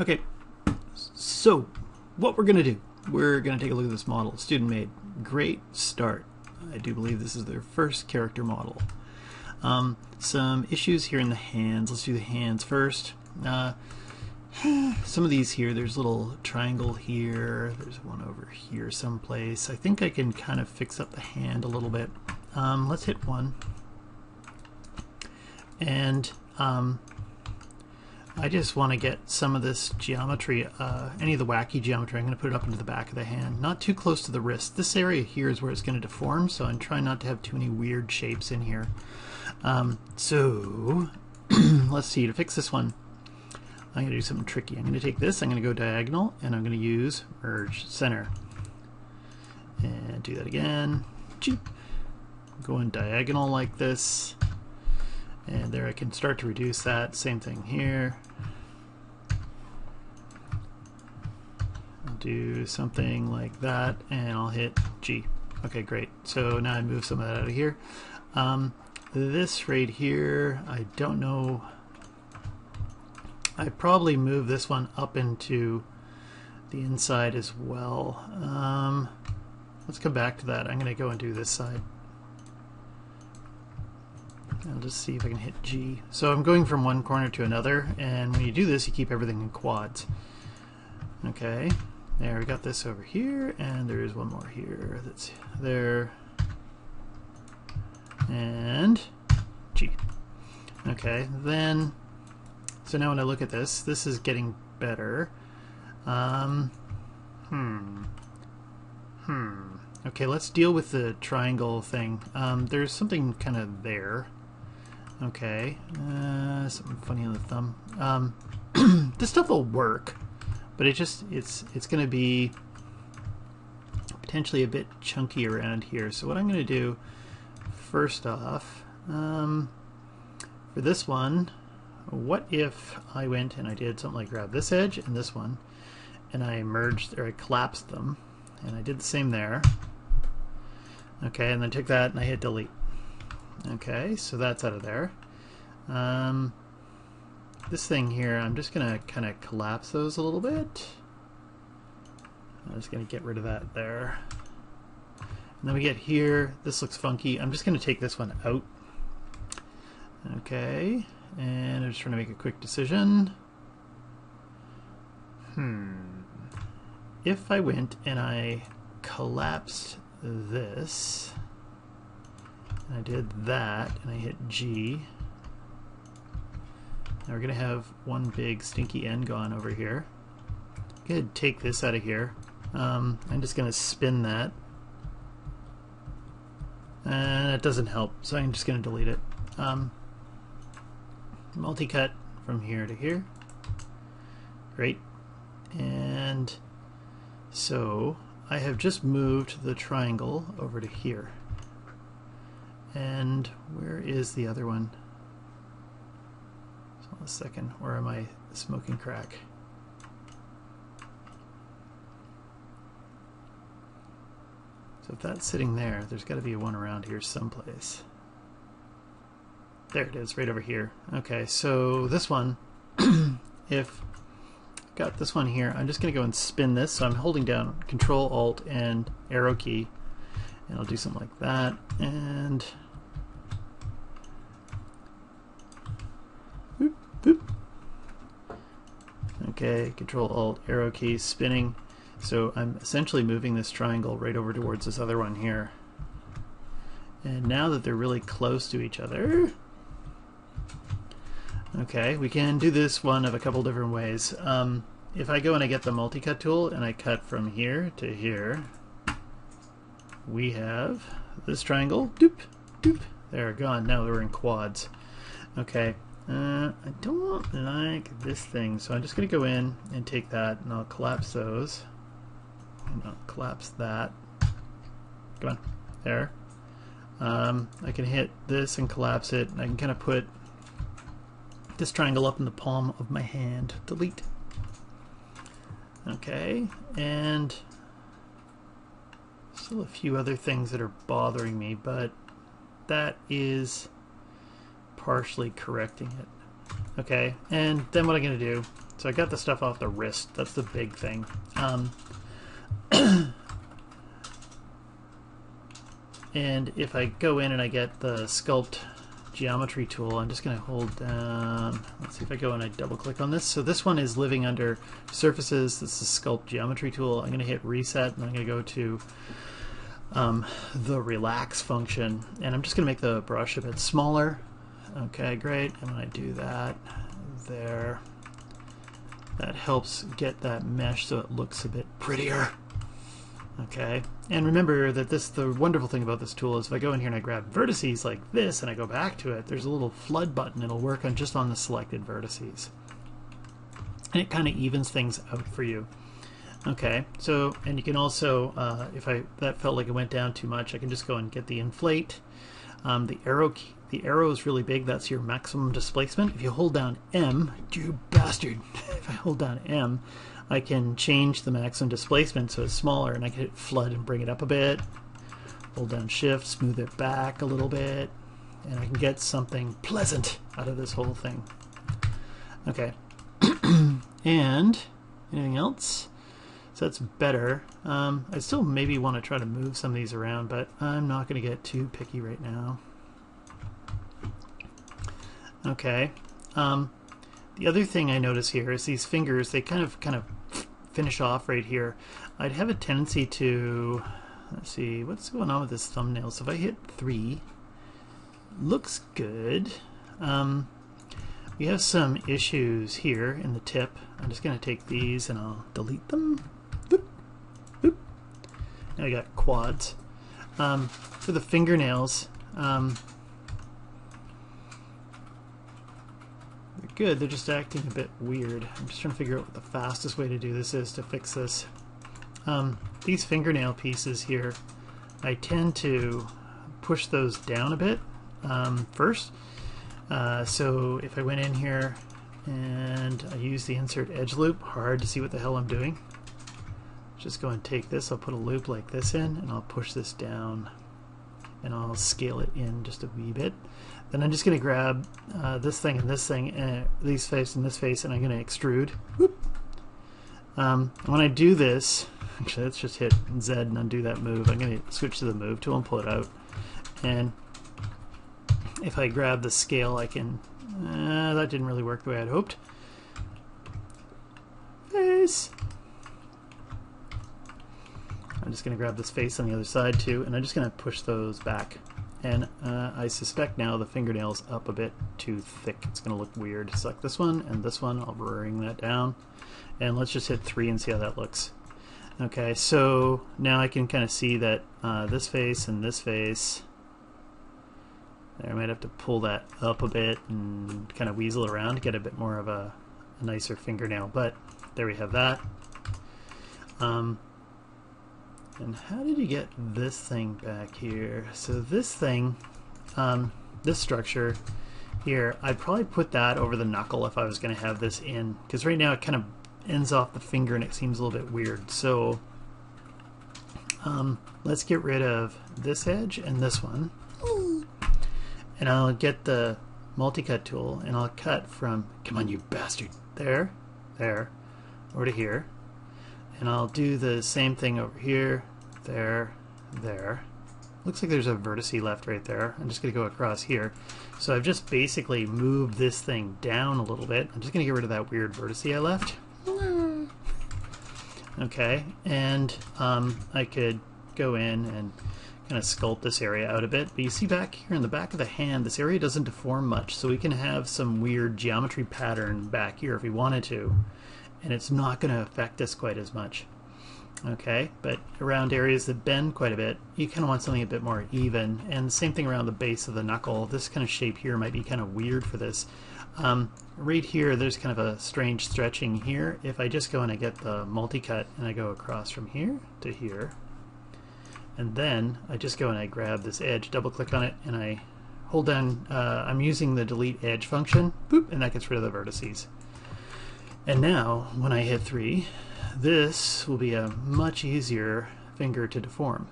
Okay, so what we're going to do, we're going to take a look at this model, student made. Great start. I do believe this is their first character model. Some issues here in the hands. Let's do the hands first. Some of these here, there's a little triangle here, there's one over here someplace. I think I can kind of fix up the hand a little bit. Let's hit one. And I just want to get some of this geometry, any of the wacky geometry. I'm going to put it up into the back of the hand, not too close to the wrist. This area here is where it's going to deform, so I'm trying not to have too many weird shapes in here. So let's see, to fix this one, I'm going to do something tricky. I'm going to take this, I'm going to go diagonal, and I'm going to use merge center. And do that again. Going diagonal like this. And there I can start to reduce that. Same thing here. I'll do something like that, and I'll hit G. Okay, great. So now I move some of that out of here. This right here, I don't know. I probably move this one up into the inside as well. Let's come back to that. I'm going to go and do this side. I'll just see if I can hit G. So I'm going from one corner to another, and when you do this, you keep everything in quads. Okay, there, we got this over here, and there is one more here that's there. And G. Okay, then, so now when I look at this, this is getting better. Okay, let's deal with the triangle thing. There's something kind of there. Okay, something funny on the thumb. This stuff will work, but it's going to be potentially a bit chunky around here. So what I'm going to do, first off, for this one, what if I went and I did something like grab this edge and this one, and I merged, or I collapsed them, and I did the same there. Okay, and then took that and I hit delete. Okay, so that's out of there. This thing here, I'm just going to kind of collapse those a little bit. I'm just going to get rid of that there. And then we get here, this looks funky. I'm just going to take this one out. Okay, and I'm just trying to make a quick decision. If I went and I collapsed this, and I did that, and I hit G. Now we're going to have one big stinky end gone over here. I'm going to take this out of here. I'm just going to spin that. And it doesn't help, so I'm just going to delete it. Multi-cut from here to here. Great. And so I have just moved the triangle over to here. And where is the other one? Hold on a second. Where am I smoking crack? So if that's sitting there, there's got to be one around here someplace. There it is, right over here. Okay, so this one, if I've got this one here, I'm just going to go and spin this. So I'm holding down Control, Alt, and arrow key. And I'll do something like that. And boop. Okay, Control, Alt, arrow key, spinning. So I'm essentially moving this triangle right over towards this other one here. And now that they're really close to each other, okay, we can do this one of a couple different ways. If I go and I get the multi-cut tool and I cut from here to here, we have this triangle, doop, doop, there, gone. Now we're in quads. Okay, I don't like this thing, so I'm just going to go in and take that and I'll collapse those. And I'll collapse that. Come on, there. I can hit this and collapse it, and I can kind of put this triangle up in the palm of my hand. Delete. Okay, and still a few other things that are bothering me, but that is partially correcting it. Okay, and then what I'm going to do So I got the stuff off the wrist. That's the big thing. And if I go in and I get the Sculpt Geometry tool, I'm just going to hold down. Let's see if I go and I double click on this. So this one is living under surfaces. This is Sculpt Geometry tool. I'm going to hit reset and I'm going to go to the relax function, and I'm just going to make the brush a bit smaller. Okay, great. And when I do that, there, that helps get that mesh so it looks a bit prettier. Okay, and remember that the wonderful thing about this tool is if I go in here and I grab vertices like this and I go back to it, there's a little flood button. It'll work on just on the selected vertices. And it kind of evens things out for you. Okay, so, and you can also, if that felt like it went down too much, I can just go and get the inflate. The arrow is really big. That's your maximum displacement. If you hold down M, you bastard, if I hold down M, I can change the maximum displacement so it's smaller, and I can hit flood and bring it up a bit. Hold down shift, smooth it back a little bit, and I can get something pleasant out of this whole thing. Okay, and anything else? So that's better. I still maybe want to try to move some of these around, but I'm not going to get too picky right now. Okay. The other thing I notice here is these fingers, they kind of finish off right here. I'd have a tendency to, let's see, what's going on with this thumbnail? So if I hit 3, looks good. We have some issues here in the tip. I'm just going to take these and I'll delete them. Boop, boop. Now I got quads. For the fingernails, good, they're just acting a bit weird. I'm just trying to figure out what the fastest way to do this is to fix this. These fingernail pieces here, I tend to push those down a bit first. So if I went in here and I use the insert edge loop, hard to see what the hell I'm doing. Just go and take this, I'll put a loop like this in and I'll push this down and I'll scale it in just a wee bit. Then I'm just going to grab this thing and this thing, and these face and this face, and I'm going to extrude. Whoop. When I do this, actually let's just hit Z and undo that move. I'm going to switch to the move tool and pull it out. And if I grab the scale, I can... that didn't really work the way I'd hoped. Face! I'm just going to grab this face on the other side too, and I'm just going to push those back. And I suspect now the fingernail's up a bit too thick. It's going to look weird. Select this one and this one. I'll bring that down. And let's just hit 3 and see how that looks. Okay, so now I can kind of see that this face and this face, I might have to pull that up a bit and kind of weasel around to get a bit more of a nicer fingernail. But there we have that. And how did you get this thing back here? So this thing, this structure here, I'd probably put that over the knuckle if I was going to have this in, because right now it kind of ends off the finger and it seems a little bit weird. So let's get rid of this edge and this one, and I'll get the multi-cut tool and I'll cut from, come on you bastard, there, over to here. And I'll do the same thing over here, there. Looks like there's a vertice left right there. I'm just going to go across here. So I've just basically moved this thing down a little bit. I'm just going to get rid of that weird vertice I left. Okay, and I could go in and kind of sculpt this area out a bit. But you see back here in the back of the hand, this area doesn't deform much. So we can have some weird geometry pattern back here if we wanted to. And it's not going to affect us quite as much. Okay, but around areas that bend quite a bit, you kind of want something a bit more even. And same thing around the base of the knuckle. This kind of shape here might be kind of weird for this. Right here, there's kind of a strange stretching here. If I just go and I get the multi-cut and I go across from here to here, and then I just go and I grab this edge, double click on it, and I hold down, I'm using the delete edge function, boop, and that gets rid of the vertices. And now, when I hit 3, this will be a much easier finger to deform.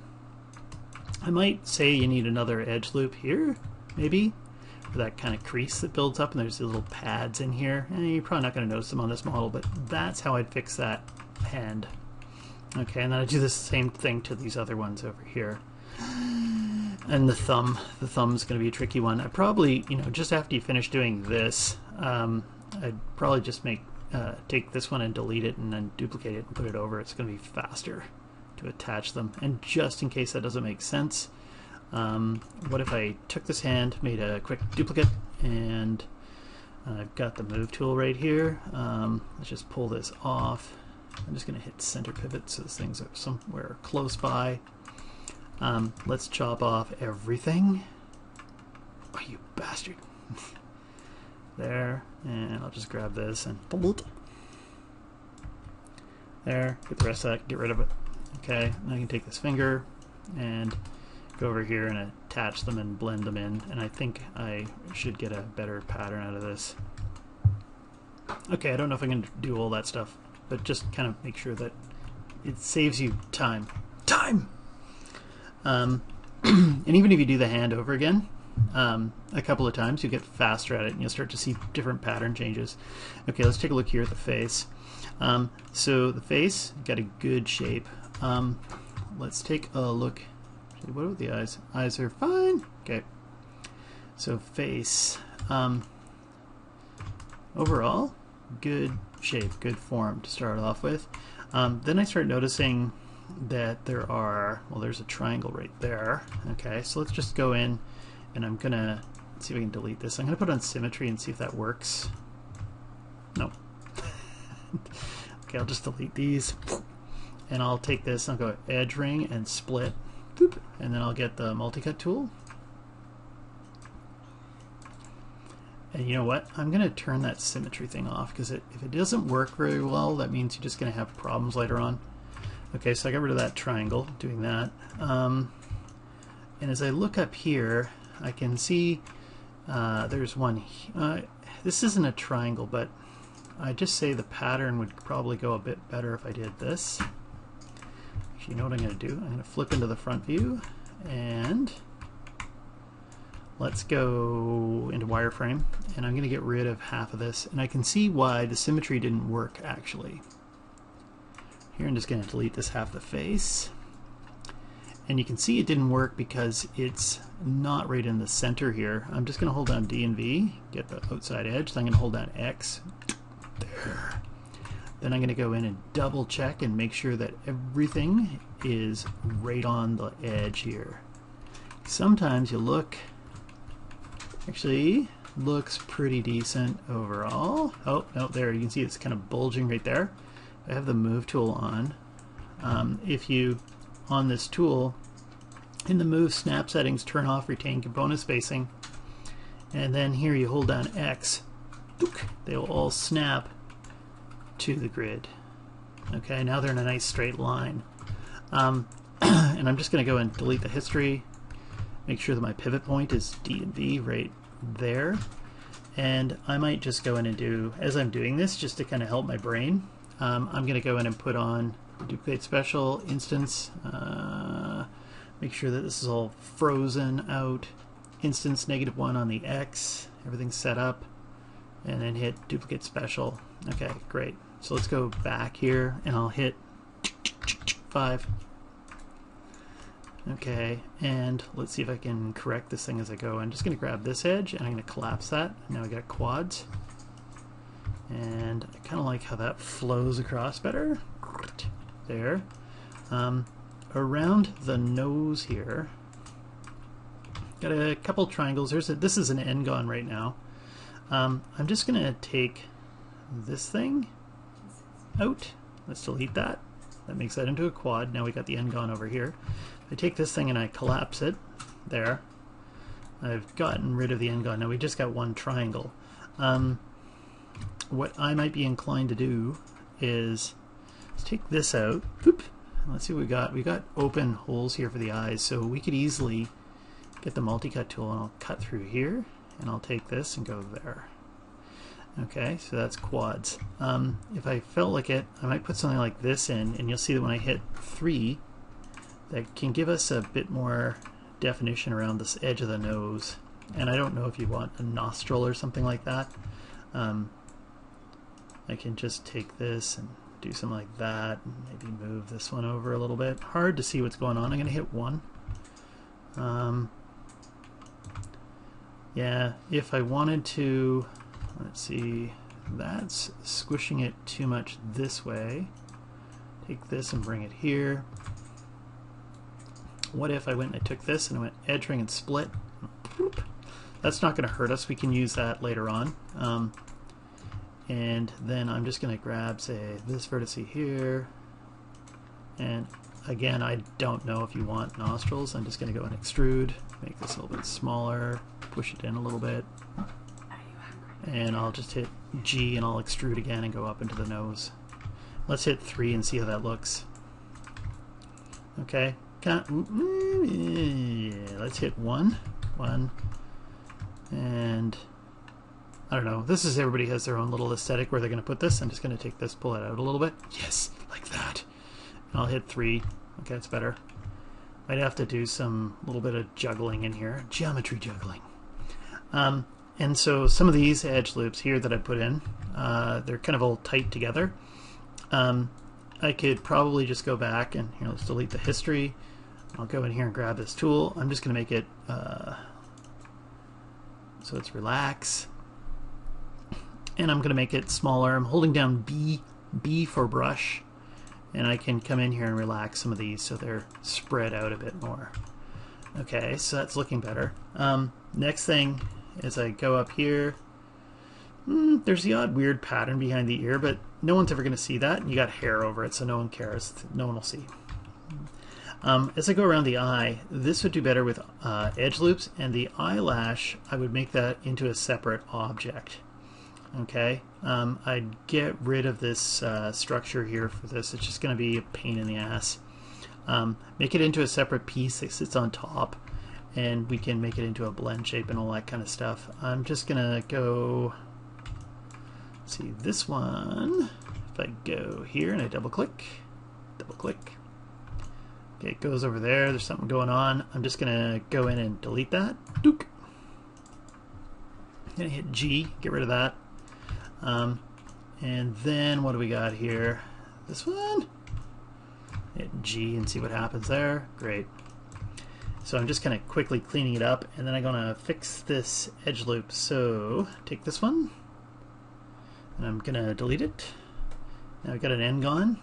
I might say you need another edge loop here, maybe, that kind of crease that builds up, and there's these little pads in here. You're probably not going to notice them on this model, but that's how I'd fix that hand. Okay, and then I do the same thing to these other ones over here. And the thumb's going to be a tricky one. I probably, just after you finish doing this, I'd probably just take this one and delete it and then duplicate it and put it over. It's going to be faster to attach them. And just in case that doesn't make sense, what if I took this hand, made a quick duplicate, and I've got the move tool right here. Let's just pull this off. I'm just going to hit center pivot so these things are somewhere close by. Let's chop off everything. Oh, you bastard. There, and I'll just grab this and there, get the rest of that, get rid of it. Okay, now I can take this finger and go over here and attach them and blend them in, and I think I should get a better pattern out of this. Okay, I don't know if I can do all that stuff, but just kind of make sure that it saves you time. And even if you do the hand over again a couple of times, you get faster at it and you'll start to see different pattern changes. Okay, let's take a look here at the face. So the face got a good shape. Let's take a look. What about the eyes? Eyes are fine. Okay, so face, overall good shape, good form to start off with. Then I start noticing that there's a triangle right there. Okay, so let's just go in and I'm gonna see if we can delete this. I'm gonna put on symmetry and see if that works. No. Okay, I'll just delete these and I'll take this and I'll go edge ring and split, boop, and then I'll get the multi-cut tool. And you know what? I'm gonna turn that symmetry thing off because if it doesn't work very well, that means you're just gonna have problems later on. Okay, so I got rid of that triangle, doing that. And as I look up here, I can see there's one. This isn't a triangle, but I just say the pattern would probably go a bit better if I did this. Actually, you know what I'm going to do? I'm going to flip into the front view, and let's go into wireframe, and I'm going to get rid of half of this. And I can see why the symmetry didn't work, actually. Here I'm just going to delete this half of the face, and you can see it didn't work because it's not right in the center here. I'm just going to hold down D and V, get the outside edge, then I'm going to hold down X, there. Then I'm going to go in and double check and make sure that everything is right on the edge here. Sometimes you look, actually looks pretty decent overall. Oh no, there you can see it's kind of bulging right there. I have the move tool on. If you, on this tool, in the move snap settings, turn off retain component spacing, and then here you hold down X, they will all snap to the grid. Okay, now they're in a nice straight line. And I'm just going to go and delete the history, make sure that my pivot point is D and V right there, and I might just go in and do, as I'm doing this, just to kind of help my brain, I'm going to go in and put on duplicate special instance, make sure that this is all frozen out, instance -1 on the X, everything's set up, and then hit duplicate special. Okay, great. So let's go back here and I'll hit 5. Okay, and let's see if I can correct this thing as I go. I'm just going to grab this edge and I'm going to collapse that. Now I got quads. And I kind of like how that flows across better. There. Around the nose here, got a couple triangles. This is an n-gon right now. I'm just going to take this thing out. Let's delete that. That makes that into a quad. Now we got the n-gon over here. I take this thing and I collapse it. There. I've gotten rid of the n-gon. Now we just got one triangle. What I might be inclined to do is let's take this out. Boop. Let's see what we got. We got open holes here for the eyes, so we could easily get the multi-cut tool and I'll cut through here and I'll take this and go there. Okay, so that's quads. If I felt like it, I might put something like this in, and you'll see that when I hit 3, that can give us a bit more definition around this edge of the nose. And I don't know if you want a nostril or something like that. I can just take this and do something like that, and maybe move this one over a little bit. Hard to see what's going on. I'm going to hit 1. Yeah, if I wanted to, let's see, that's squishing it too much this way. Take this and bring it here. What if I went and I took this and I went edge ring and split? That's not going to hurt us. We can use that later on. And then I'm just going to grab, say, this vertex here. And again, I don't know if you want nostrils. I'm just going to go and extrude, make this a little bit smaller, push it in a little bit. And I'll just hit G and I'll extrude again and go up into the nose. Let's hit 3 and see how that looks. Okay. Yeah, let's hit 1. And I don't know. This is, everybody has their own little aesthetic where they're going to put this. I'm just going to take this, pull it out a little bit. Yes, like that. And I'll hit 3. Okay, that's better. Might have to do some little bit of juggling in here. Geometry juggling. And so some of these edge loops here that I put in, they're kind of all tight together. I could probably just go back and here, let's delete the history. I'll go in here and grab this tool. I'm just going to make it so it's relax. And I'm going to make it smaller. I'm holding down B for brush. And I can come in here and relax some of these so they're spread out a bit more. Okay, so that's looking better. Next thing is I go up here. There's the odd weird pattern behind the ear, but no one's ever going to see that. And you got hair over it, so no one cares. No one will see. As I go around the eye, this would do better with edge loops, and the eyelash, I would make that into a separate object. Okay, I'd get rid of this structure here for this. It's just going to be a pain in the ass. Make it into a separate piece that sits on top, and we can make it into a blend shape and all that kind of stuff. I'm just going to go, see this one. If I go here and I double click, okay, it goes over there. There's something going on. I'm just going to go in and delete that. Dook. I'm going to hit G, get rid of that. And then what do we got here? This one? Hit G and see what happens there. Great. So I'm just kind of quickly cleaning it up, and then I'm going to fix this edge loop. So take this one, and I'm going to delete it. Now I've got an end gone.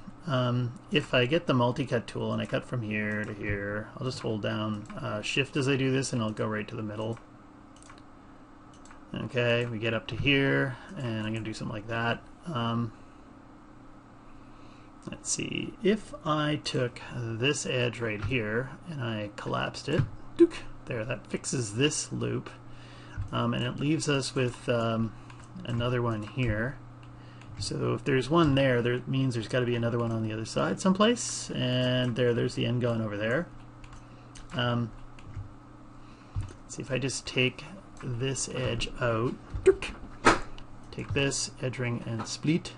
If I get the multi-cut tool and I cut from here to here, I'll just hold down Shift as I do this, and I'll go right to the middle. Okay, we get up to here, and I'm going to do something like that. Let's see, if I took this edge right here and I collapsed it, dook, there, that fixes this loop, and it leaves us with another one here. So if there's one there, that means there's got to be another one on the other side someplace, and there's the end gone over there. Let's see if I just take this edge out, take this edge ring and split,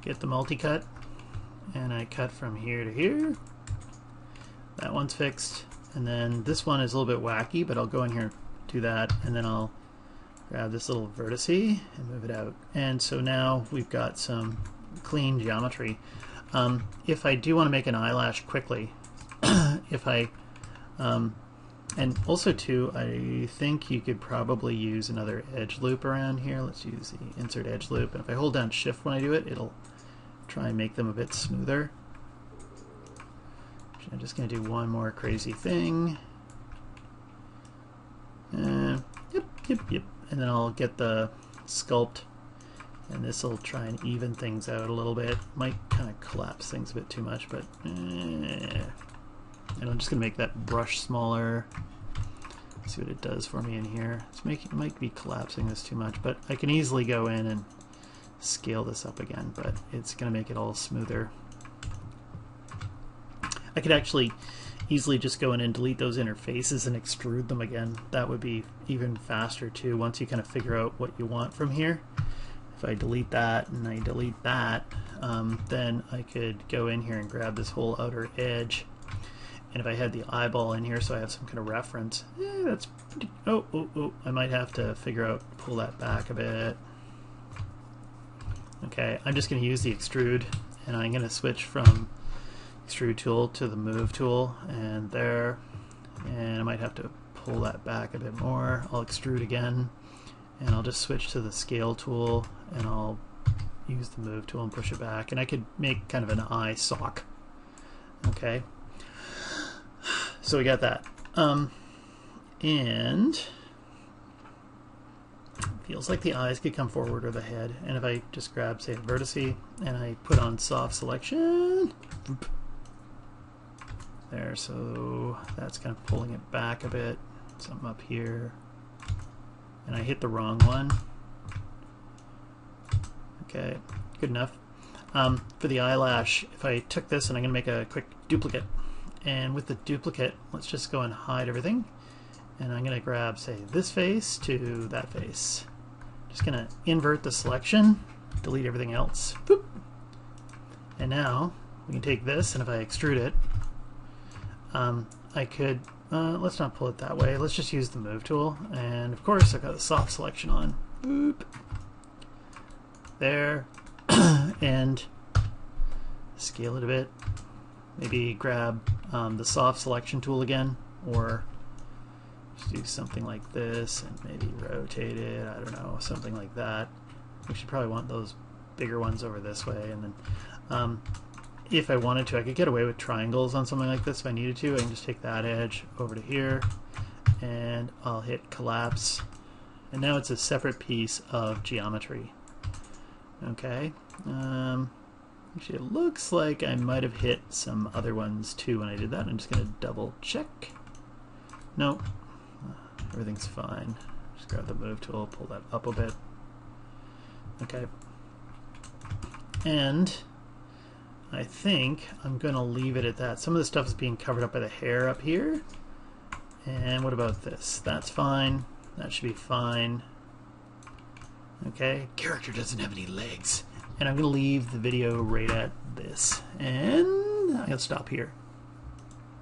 get the multi-cut, and I cut from here to here. That one's fixed, and then this one is a little bit wacky, but I'll go in here and do that, and then I'll grab this little vertex and move it out. And so now we've got some clean geometry. If I do want to make an eyelash quickly, if I and also too, I think you could probably use another edge loop around here. Let's use the insert edge loop, and if I hold down Shift when I do it, it'll try and make them a bit smoother. I'm just going to do one more crazy thing. Yep. And then I'll get the sculpt, and this will try and even things out a little bit. Might kind of collapse things a bit too much, but and I'm just going to make that brush smaller. See what it does for me in here. It might be collapsing this too much, but I can easily go in and scale this up again, but it's going to make it all smoother. I could actually easily just go in and delete those interfaces and extrude them again. That would be even faster too, once you kind of figure out what you want from here. If I delete that and I delete that, then I could go in here and grab this whole outer edge. And if I had the eyeball in here so I have some kind of reference, that's pretty, I might have to figure out, pull that back a bit. Okay, I'm just going to use the extrude, and I'm going to switch from extrude tool to the move tool, and there, and I might have to pull that back a bit more. I'll extrude again, and I'll just switch to the scale tool, and I'll use the move tool and push it back, and I could make kind of an eye sock. Okay, so we got that, and feels like the eyes could come forward or the head. And if I just grab, say, the vertice, and I put on soft selection, there, so that's kind of pulling it back a bit, something up here, and I hit the wrong one. Okay, good enough. For the eyelash, if I took this, and I'm going to make a quick duplicate, and with the duplicate, let's just go and hide everything, and I'm going to grab, say, this face to that face. Just going to invert the selection, delete everything else. Boop. And now we can take this, and if I extrude it, I could, let's not pull it that way, let's just use the move tool, and of course I've got the soft selection on. Boop. There. And scale it a bit. Maybe grab the soft selection tool again, or just do something like this and maybe rotate it, I don't know, something like that. We should probably want those bigger ones over this way, and then if I wanted to, I could get away with triangles on something like this if I needed to. I can just take that edge over to here, and I'll hit collapse, and now it's a separate piece of geometry. Okay, actually it looks like I might have hit some other ones too when I did that. I'm just going to double check. No, everything's fine. Just grab the move tool, pull that up a bit. Okay, and I think I'm going to leave it at that. Some of the stuff is being covered up by the hair up here. And what about this? That's fine. That should be fine. Okay, character doesn't have any legs. And I'm going to leave the video right at this. And I'm going to stop here.